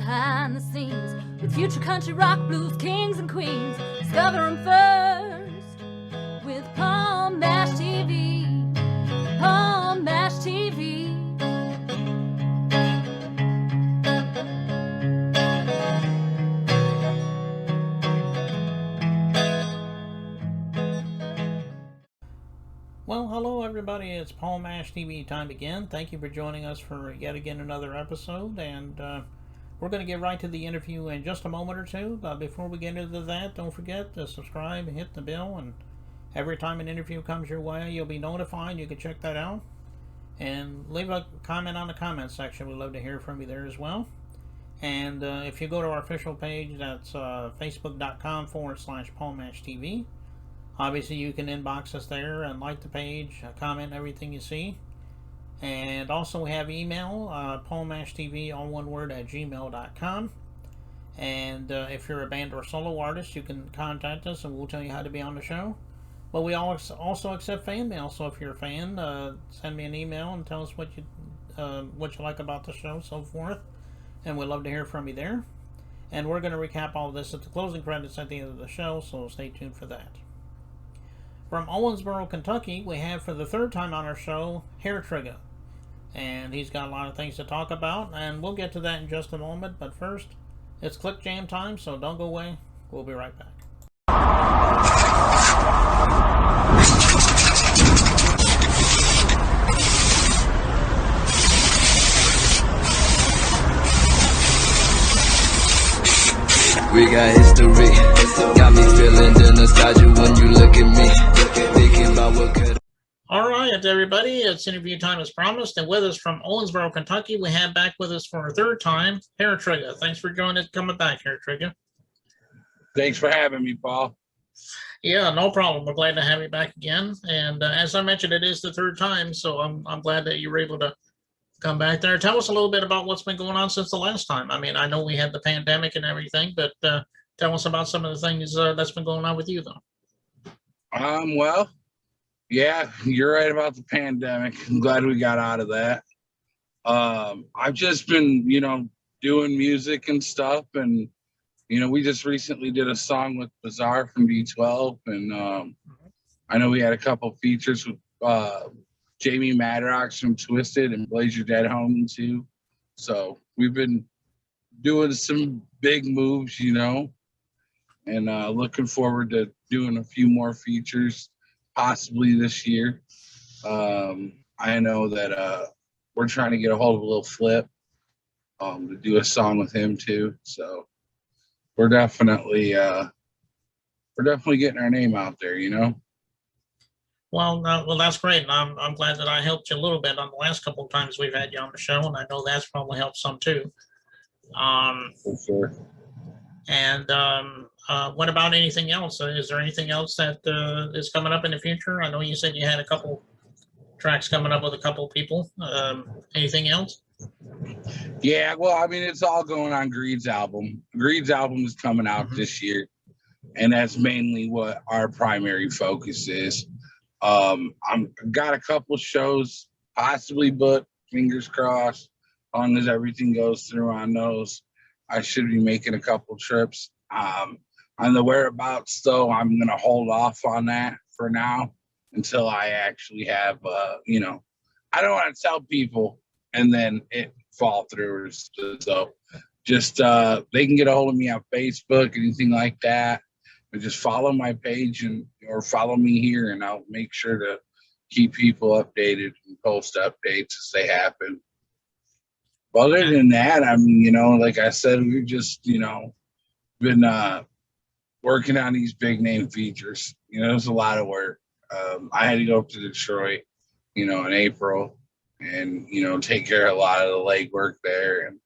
behind the scenes with future country rock blues kings and queens. Discover them first with Palm Mash TV. Palm Mash TV. Well, hello everybody, it's Paul Mash TV time again. Thank you for joining us for yet again another episode, and we're going to get right to the interview in just a moment or two. But before we get into that, don't forget to subscribe and hit the bell, and every time an interview comes your way, you'll be notified. You can check that out. And leave a comment on the comment section. We'd love to hear from you there as well. And if you go to our official page, that's facebook.com/PaulMashTV. Obviously, you can inbox us there and like the page, comment everything you see. And also, we have email, paulmashtv, all one word, at gmail.com. And if you're a band or solo artist, you can contact us and we'll tell you how to be on the show. But we also accept fan mail, so if you're a fan, send me an email and tell us what you like about the show, so forth. And we'd love to hear from you there. And we're going to recap all of this at the closing credits at the end of the show, so stay tuned for that. From Owensburg, Kentucky, we have for the third time on our show, Hare Trigga. And he's got a lot of things to talk about, and we'll get to that in just a moment. But first, it's Click Jam time, so don't go away. We'll be right back. We got history, got me feeling the nostalgia when you look at me, thinking about what could. All right, everybody, it's interview time as promised, and with us from Owensburg, Kentucky, we have back with us for our third time, Hare Trigga. Thanks for coming back, Hare Trigga. Thanks for having me, Paul. Yeah, no problem. We're glad to have you back again. And as I mentioned, it is the third time, so I'm glad that you were able to come back there. Tell us a little bit about what's been going on since the last time. I mean, I know we had the pandemic and everything, but tell us about some of the things that's been going on with you, though. Well, yeah, you're right about the pandemic. I'm glad we got out of that. I've just been, doing music and stuff, and we just recently did a song with Bizarre from D12, and I know we had a couple features with Jamie Madrox from Twisted and Blaze Your Dead Homie too. So we've been doing some big moves, and looking forward to doing a few more features possibly this year. I know that we're trying to get a hold of Lil Flip to do a song with him too. So we're definitely getting our name out there, Well, that's great. And I'm glad that I helped you a little bit on the last couple of times we've had you on the show, and I know that's probably helped some too. For sure. And what about anything else? Is there anything else that is coming up in the future? I know you said you had a couple tracks coming up with a couple people. Anything else? Yeah, well, I mean, it's all going on Greed's album. Greed's album is coming out this year, and that's mainly what our primary focus is. I'm got a couple shows possibly booked, fingers crossed, as long as everything goes through on those. I should be making a couple trips. On the whereabouts though, I'm gonna hold off on that for now until I actually have I don't want to tell people and then it fall through. So just they can get a hold of me on Facebook, anything like that. But just follow my page or follow me here, and I'll make sure to keep people updated and post updates as they happen. But other than that, I mean, like I said, we've just, been working on these big name features. It was a lot of work. I had to go up to Detroit, in April and, take care of a lot of the legwork there. And,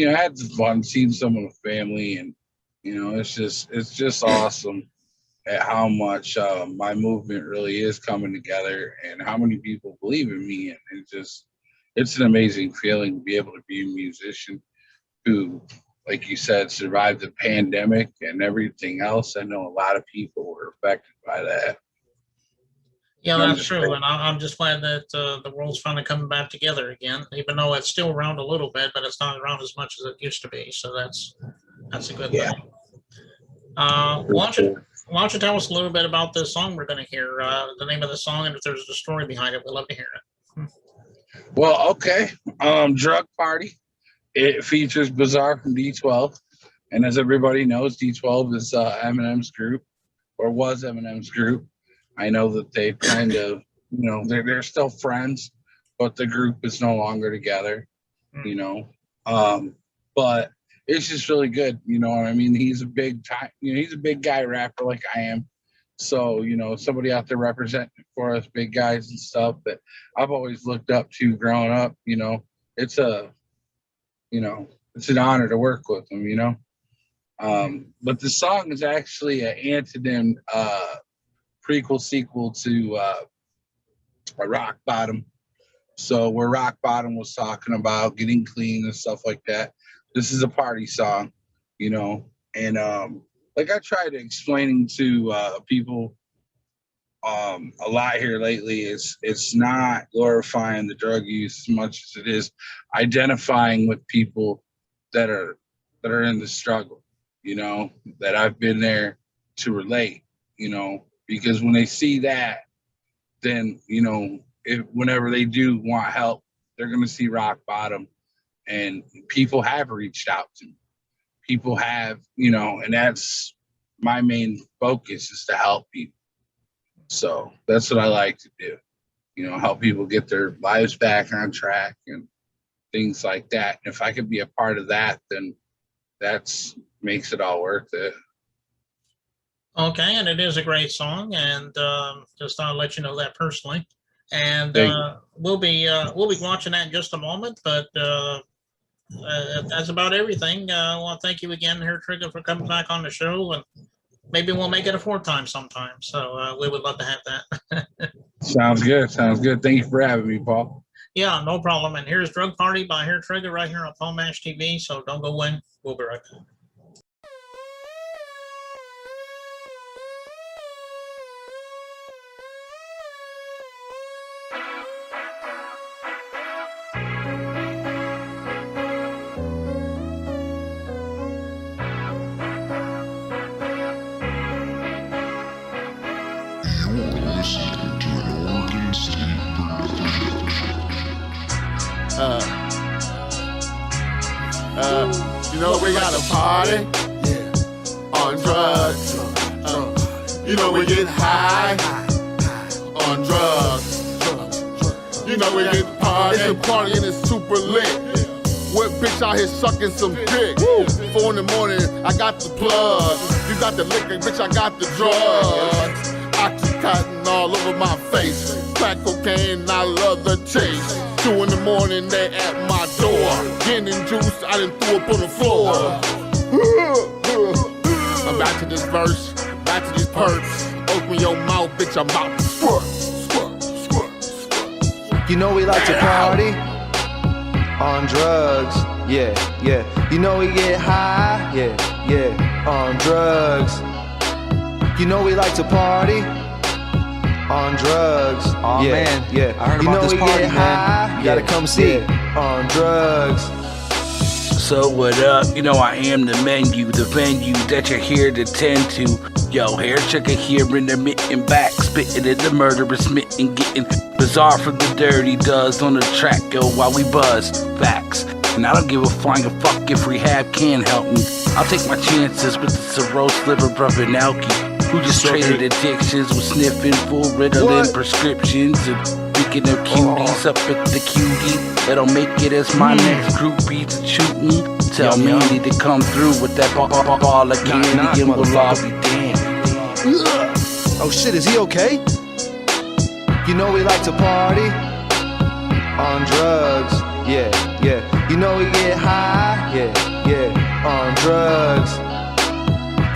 I had some fun seeing some of the family, and it's just awesome at how much my movement really is coming together and how many people believe in me. And it's an amazing feeling to be able to be a musician who, like you said, survived the pandemic and everything else. I know a lot of people were affected by that. Yeah, I'm that's just true, and I'm just glad that the world's finally coming back together again. Even though it's still around a little bit, but it's not around as much as it used to be. So that's a good yeah. thing. Why don't you tell us a little bit about this song we're going to hear? The name of the song, and if there's a story behind it, we'd love to hear it. Well, okay. Drug Party. It features Bizarre from D12, and as everybody knows, D12 is Eminem's group, or was Eminem's group. I know that they kind of, they're still friends, but the group is no longer together. You know, but it's just really good. You know what I mean? He's a big time. He's a big guy rapper like I am. So, somebody out there representing for us big guys and stuff that I've always looked up to growing up, it's it's an honor to work with him, but the song is actually an antonym prequel sequel to Rock Bottom. So where Rock Bottom was talking about getting clean and stuff like that, this is a party song, and like I tried explaining to people a lot here lately, it's not glorifying the drug use as much as it is identifying with people that are in the struggle, that I've been there to relate, because when they see that, then whenever they do want help, they're going to see Rock Bottom, and people have reached out to me. People have, and that's my main focus, is to help people. So that's what I like to do, help people get their lives back on track and things like that. And if I could be a part of that, then that's makes it all worth it. Okay, and it is a great song, and just I'll let you know that personally. And we'll be watching that in just a moment. But that's about everything. I want to thank you again, Hare Trigga, for coming back on the show, and maybe we'll make it a fourth time sometime. So we would love to have that. Sounds good. Thank you for having me, Paul. Yeah, no problem. And here's Drug Party by Hare Trigga right here on Paul Mash TV. So don't go away. We'll be right back. We got a party on drugs. We get high on drugs. We get party. It's a party and it's super lit. What bitch out here sucking some dick? 4 in the morning, I got the plug. You got the liquor, bitch, I got the drugs. Oxycontin all over my face. Crack cocaine, I love the taste. 2 in the morning, they at my door. Gin and juice, I done threw up on the floor. I'm back to this verse, back to these perks. Open your mouth, bitch, I'm out. Squirt, squirt, squirt, squirt. We like to party on drugs, yeah. We get high, yeah, on drugs. We like to party on drugs, oh yeah, man, yeah. I heard about this we party, get man. high, you gotta come see on drugs. So what up? I am the menu, the venue that you're here to tend to. Yo, Hare Trigga here, intermittent back, spitting in the murderous mitten, getting bizarre from the dirty does on the track, yo, while we buzz facts. And I don't give a flying fuck if rehab can help me. I'll take my chances with the cirrhosis liver brother Nelky, who just traded addictions with sniffing full Ritalin prescriptions. And speaking of cuties, up at the cutie that'll make it as my next groupie to shoot me. Tell me you need to come through with that ball again, and we'll all be damned. Oh shit, is he okay? We like to party on drugs, yeah. We get high, yeah, on drugs.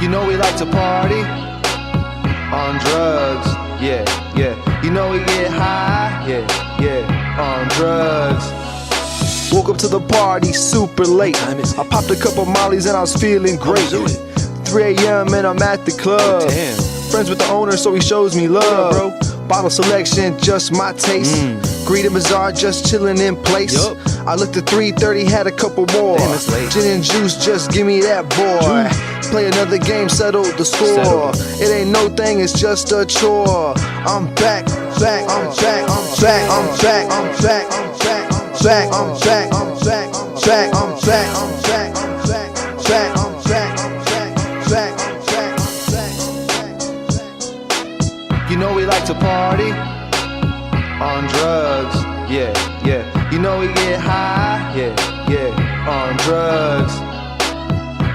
We like to party on drugs, yeah. We get high, yeah, on drugs. Woke up to the party super late. I popped a couple mollies and I was feeling great. 3 a.m. and I'm at the club. Friends with the owner, so he shows me love. Bottle selection, just my taste. Greed and Bazaar, just chilling in place. I looked at 330, had a couple more. Gin and juice, just give me that, boy. Play another game, settle the score. It ain't no thing, it's just a chore. I'm back, I'm back, I'm back, I'm back, I'm back, I'm back, I'm back, I'm back, I'm back, I'm back, I'm back, I'm back, I'm back, I'm back, I'm back, I'm back, I'm back, I'm back. You know we like to party on drugs, yeah, yeah. You know we get high, yeah, yeah, on drugs.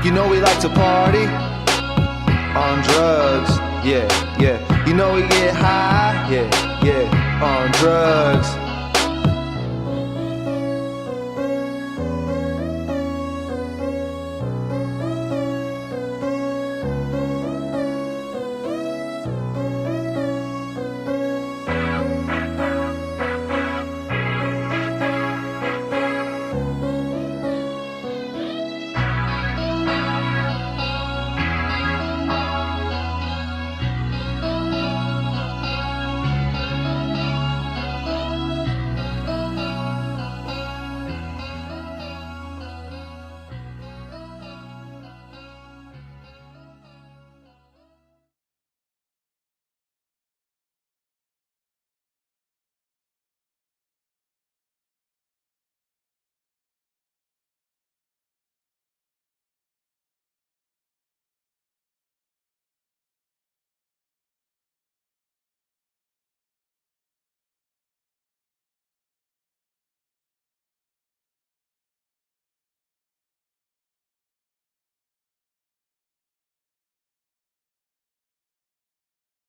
You know we like to party on drugs, yeah, yeah. You know we get high, yeah, yeah, on drugs.